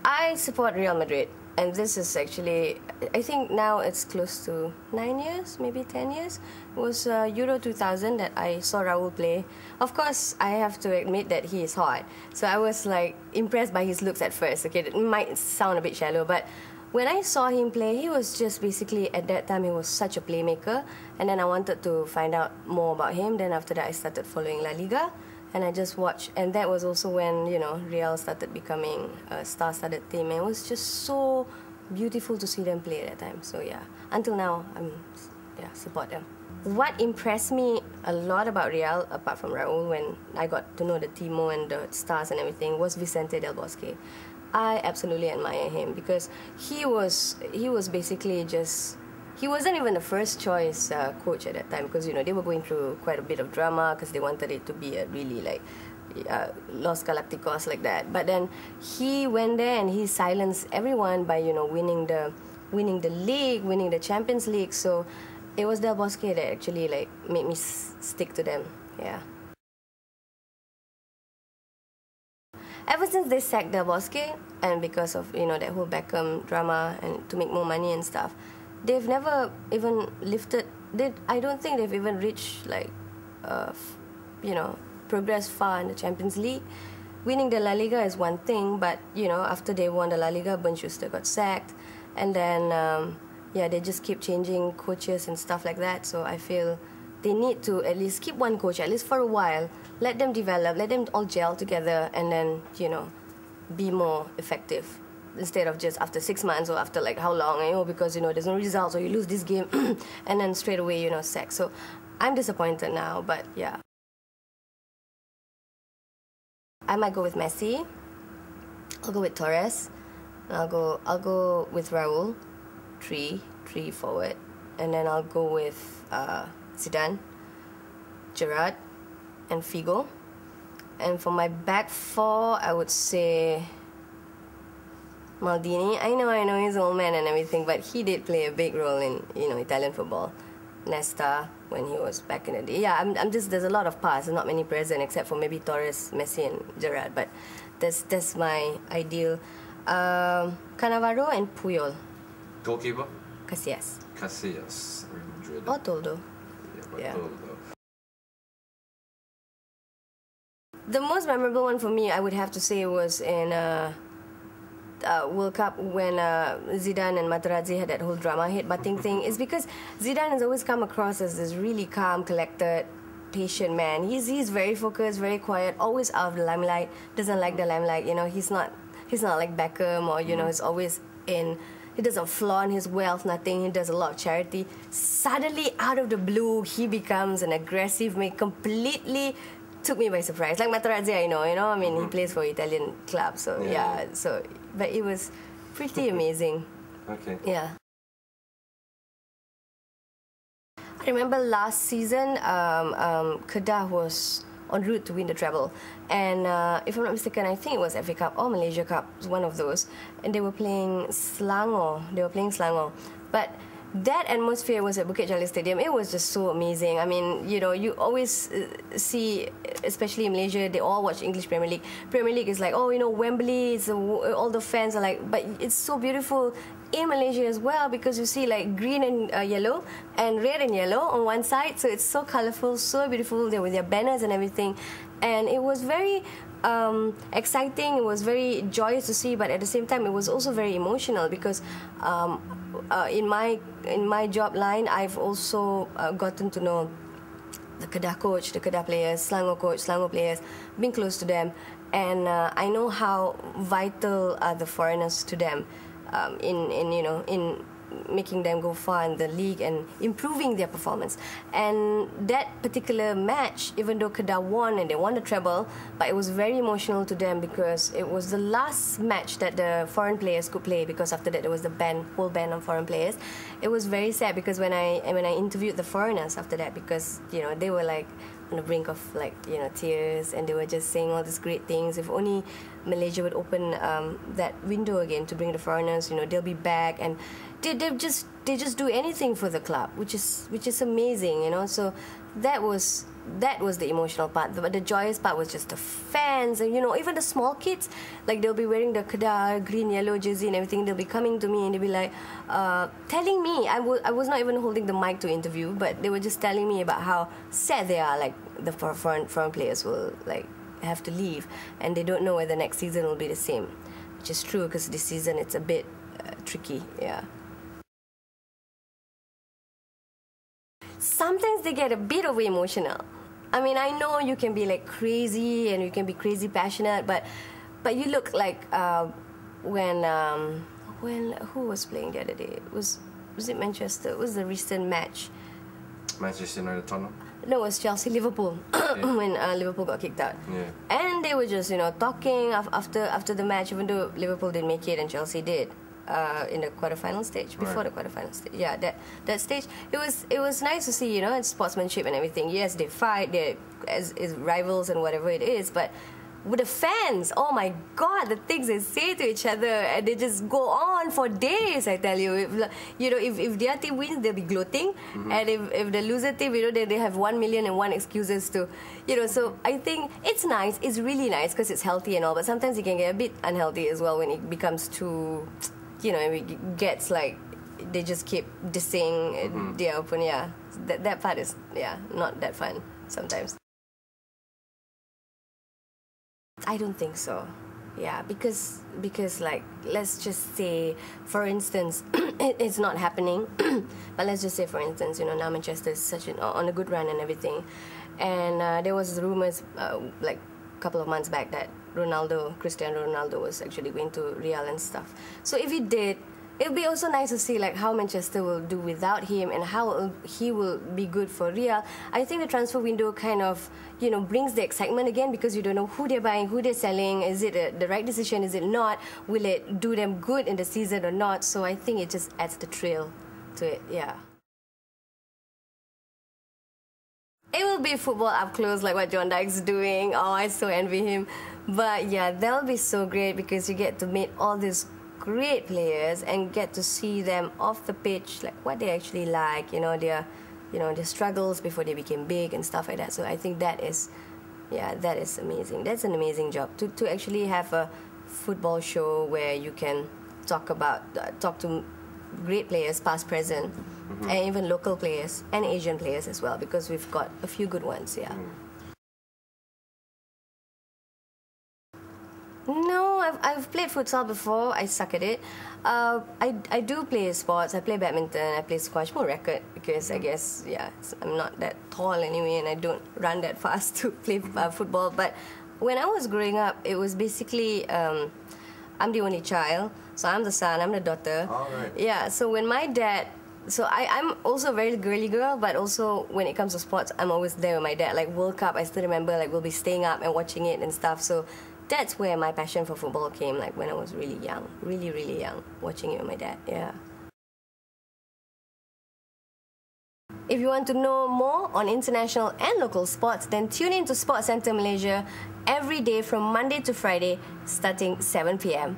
I support Real Madrid, and this is actually, I think now it's close to 9 years, maybe 10 years. It was Euro 2000 that I saw Raul play. Of course, I have to admit that he is hot. So I was like impressed by his looks at first. Okay, it might sound a bit shallow, but when I saw him play, he was just basically, at that time, he was such a playmaker. And then I wanted to find out more about him. Then after that, I started following La Liga. And I just watched, and that was also when, you know, Real started becoming a star-studded team. And it was just so beautiful to see them play at that time. So yeah, until now, support them. What impressed me a lot about Real, apart from Raul, when I got to know the Timo and the stars and everything, was Vicente Del Bosque. I absolutely admire him because he was basically just... He wasn't even the first choice coach at that time because, you know, they were going through quite a bit of drama because they wanted it to be a really like Los Galacticos like that. But then he went there and he silenced everyone by, you know, winning the league, winning the Champions League. So it was Del Bosque that actually like made me stick to them. Yeah. Ever since they sacked Del Bosque, and because of, you know, that whole Beckham drama and to make more money and stuff, they've never even lifted. I don't think they've even reached like, you know, progressed far in the Champions League. Winning the La Liga is one thing, but you know, after they won the La Liga, Ben Schuster got sacked, and then yeah, they just keep changing coaches and stuff like that. So I feel they need to at least keep one coach at least for a while, let them develop, let them all gel together, and then, you know, be more effective. Instead of just after 6 months or after like how long, you know, because, you know, there's no results or you lose this game and then straight away, you know, sack. So I'm disappointed now, but yeah. I might go with Messi. I'll go with Torres. I'll go with Raul, three forward, and then I'll go with Zidane, Gerrard, and Figo. And for my back four, I would say Maldini. I know he's an old man and everything, but he did play a big role in, you know, Italian football. Nesta, when he was back in the day. Yeah, I'm just, there's a lot of past, not many present, except for maybe Torres, Messi, and Gerrard. But that's my ideal. Cannavaro and Puyol. Goalkeeper? Casillas. Casillas. Or Toldo. Yeah. Toldo. The most memorable one for me, I would have to say, was in World Cup when Zidane and Materazzi had that whole drama headbutting thing. Is because Zidane has always come across as this really calm, collected, patient man. He's very focused, very quiet, always out of the limelight. Doesn't like the limelight. You know, he's not like Beckham, or you know, he's always in. He doesn't flaunt his wealth, nothing. He does a lot of charity. Suddenly, out of the blue, he becomes an aggressive man. Completely took me by surprise. Like Materazzi, I know. I mean, he plays for Italian club, so yeah. So, but it was pretty amazing. Okay. Yeah. I remember last season, Kedah was en route to win the treble, and if I'm not mistaken, I think it was FA Cup or Malaysia Cup, it was one of those, and they were playing Selangor. But that atmosphere was at Bukit Jalil Stadium. It was just so amazing. I mean, you know, you always see, especially in Malaysia, they all watch English Premier League. Premier League is like, oh, you know, Wembley, all the fans are like, but it's so beautiful in Malaysia as well, because you see like green and yellow and red and yellow on one side, so it's so colourful, so beautiful. There with their banners and everything, and it was very exciting. It was very joyous to see, but at the same time, it was also very emotional because in my job line, I've also gotten to know the Kedah coach, the Kedah players, Selangor coach, Selangor players, being close to them, and I know how vital are the foreigners to them. In making them go far in the league and improving their performance. And that particular match, even though Kedah won and they won the treble, but it was very emotional to them because it was the last match that the foreign players could play, because after that there was the whole ban on foreign players. It was very sad because when I interviewed the foreigners after that, because you know they were like on the brink of like, you know, tears, and they were just saying all these great things. If only Malaysia would open that window again to bring the foreigners, you know, they'll be back, and they just do anything for the club, which is amazing, you know. So that was that was the emotional part. But the joyous part was just the fans, and even the small kids, like they'll be wearing the Kedah green yellow jersey and everything. They'll be coming to me and they'll be like telling me, I was not even holding the mic to interview, but they were just telling me about how sad they are. Like the foreign players will like have to leave, and they don't know whether next season will be the same, which is true because this season it's a bit tricky. Yeah. Sometimes they get a bit over emotional. I mean, I know you can be like crazy and you can be crazy passionate, but you look like when who was playing the other day? Was it Manchester? It was the recent match. Manchester United Tottenham? No, it was Chelsea Liverpool when Liverpool got kicked out. Yeah. And they were just talking after the match, even though Liverpool didn't make it and Chelsea did. In the quarterfinal stage, before the quarterfinal stage, yeah, that stage, it was nice to see, it's sportsmanship and everything. Yes, they fight, they're as rivals and whatever it is, but with the fans, oh my God, the things they say to each other, and they just go on for days. I tell you, if their team wins, they'll be gloating, and if the loser team, they have 1,000,001 excuses to, So I think it's nice. It's really nice because it's healthy and all, but sometimes it can get a bit unhealthy as well when it becomes too. It gets like they just keep dissing their opponent. Yeah, that part is not that fun sometimes. I don't think so. Yeah, because like let's just say, for instance, it's not happening. But let's just say, for instance, now Manchester is on a good run and everything, and there was rumors like a couple of months back that Cristiano Ronaldo was actually going to Real and stuff. So if he did, it'll be also nice to see like how Manchester will do without him and how he will be good for Real. I think the transfer window kind of brings the excitement again, because you don't know who they're buying, who they're selling. Is it the right decision? Is it not? Will it do them good in the season or not? So I think it just adds the thrill to it. Yeah. It will be football up close, like what John Dyke's doing. Oh, I so envy him. But yeah, that'll be so great because you get to meet all these great players and get to see them off the pitch, like what they actually like, their struggles before they became big and stuff like that. So I think that is amazing. That's an amazing job to actually have a football show where you can talk to great players, past, present, and even local players and Asian players as well, because we've got a few good ones. Yeah. No, I've played futsal before. I suck at it. I do play sports. I play badminton. I play squash. More racket because I guess I'm not that tall anyway, and I don't run that fast to play football. But when I was growing up, it was basically I'm the only child, so I'm the son. I'm the daughter. All right. Yeah. So when my dad. So I'm also a very girly girl, but also when it comes to sports, I'm always there with my dad. Like World Cup, I still remember like we'll be staying up and watching it and stuff. So that's where my passion for football came, like when I was really young, really, really young, watching it with my dad, yeah. If you want to know more on international and local sports, then tune in to Sports Centre Malaysia every day from Monday to Friday, starting 7 p.m.